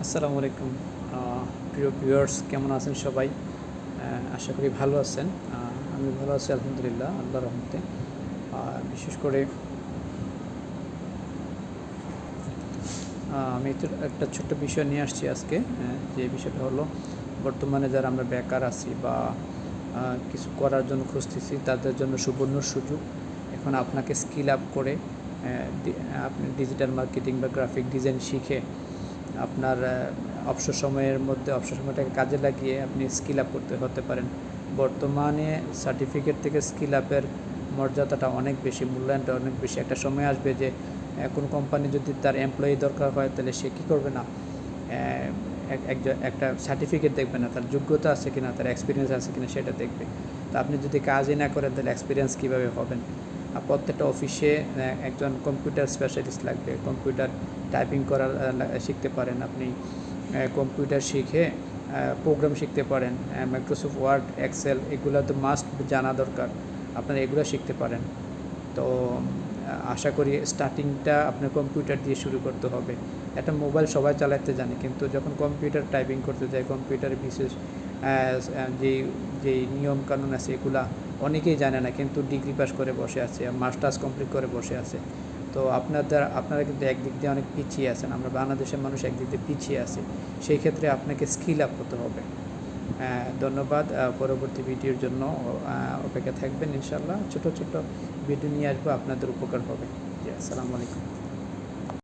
আসসালামু আলাইকুম। প্রিয় ভিউয়ার্স, কেমন আছেন সবাই? আশা করি ভালো আছেন। আমি ভালো আছি আলহামদুলিল্লাহ, আল্লাহর রহমতে। বিশেষ করে আমি একটা ছোট্ট বিষয় নিয়ে আসছি আজকে। যে বিষয়টা হলো, বর্তমানে যারা আমরা বেকার আছি বা কিছু করার জন্য খুঁজতেছি, তাদের জন্য সুবর্ণ সুযোগ। এখন আপনাকে স্কিল আপ করে আপনি ডিজিটাল মার্কেটিং বা গ্রাফিক ডিজাইন শিখে আপনার অবসর সময়টাকে কাজে লাগিয়ে আপনি স্কিল আপ হতে পারেন। বর্তমানে সার্টিফিকেট থেকে স্কিল আপের মর্যাদাটা অনেক বেশি, মূল্যায়নটা অনেক বেশি। একটা সময় আসবে যে কোনো কোম্পানি যদি তার এমপ্লয়ি দরকার হয়, তাহলে সে কী করবে না, একটা সার্টিফিকেট দেখবে না, তার যোগ্যতা আছে কিনা, তার এক্সপিরিয়েন্স আছে কিনা সেটা দেখবে। তো আপনি যদি কাজই না করেন, তাহলে এক্সপিরিয়েন্স কীভাবে হবেন? প্রত্যেকটা অফিসে একজন কম্পিউটার স্পেশালিস্ট লাগবে। কম্পিউটার টাইপিং করা শিখতে পারেন আপনি। কম্পিউটার শিখে প্রোগ্রাম শিখতে পারেন। মাইক্রোসফট ওয়ার্ড, এক্সেল এগুলো তো মাস্ট জানা দরকার। আপনারা এগুলো শিখতে পারেন। তো আশা করি স্টার্টিংটা আপনার কম্পিউটার দিয়ে শুরু করতে হবে। একটা মোবাইল সবাই চালাতে জানে, কিন্তু যখন কম্পিউটার টাইপিং করতে যায়, কম্পিউটারের বিশেষ যেই নিয়মকানুন আছে এগুলা অনেকেই জানে না, কিন্তু ডিগ্রি পাস করে বসে আছে, মাস্টার্স কমপ্লিট করে বসে আছে। তো আপনারা কিন্তু একদিক দিয়ে অনেক পিছিয়ে আছেন। আমরা বাংলাদেশের মানুষ একদিক দিয়ে পিছিয়ে আছি। সেই ক্ষেত্রে আপনাকে স্কিল আপ হতে হবে। ধন্যবাদ। পরবর্তী ভিডিওর জন্য অপেক্ষা থাকবেন ইনশাআল্লাহ। ছোট ছোট ভিডিও নিয়ে আসবো, আপনাদের উপকার হবে। জি, আসসালামু আলাইকুম।